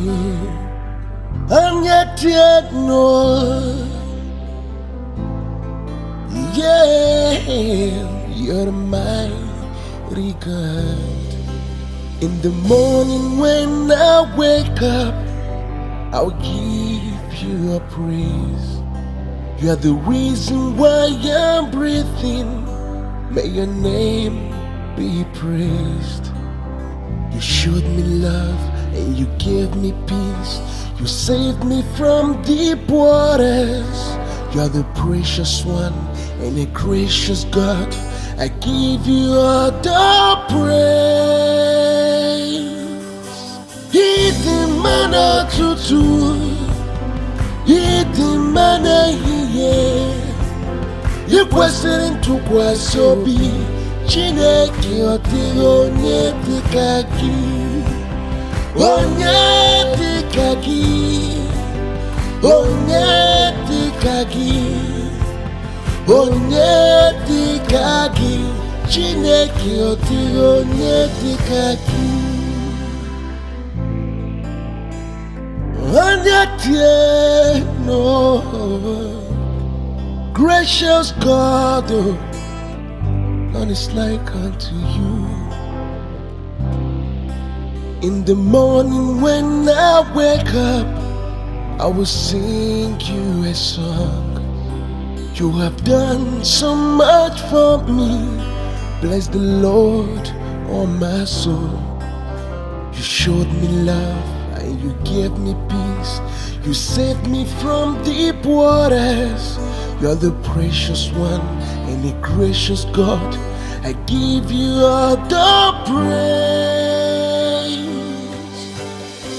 and yet no. Yeah, you're my regard. In the morning when I wake up, I'll give you a praise. You are the reason why I'm breathing. May your name be praised. You showed me love and you gave me peace. You saved me from deep waters. You are the precious one and a gracious God. I give you all the praise. Hidden manna tutu, hidden manna here. You question to kwasobi, Chineke onye dikaki, onye dikaki, onye dikaki, onye dikaki, Chineke onye dikaki. No, gracious God, none is like unto you. In the morning when I wake up, I will sing you a song. You have done so much for me. Bless the Lord, oh my soul. You showed me love and you gave me peace. You saved me from deep waters. You are the precious one and a gracious God. I give you all the praise.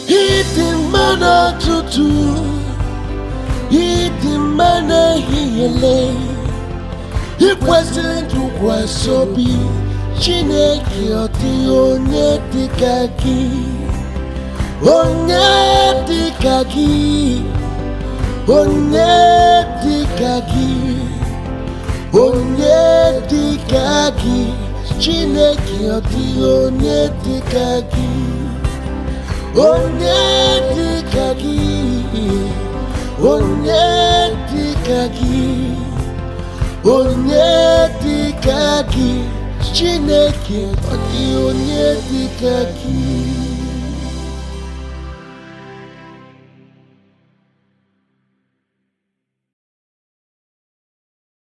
Hidden manna tutu, hidden manna here. You question to kwasobi, Chineke onye dikaki, onye dikaki, onye dikaki, onye dikaki, Chineke onye dikaki, onye dikaki, onye dikaki, onye dikaki, Chineke onye dikaki.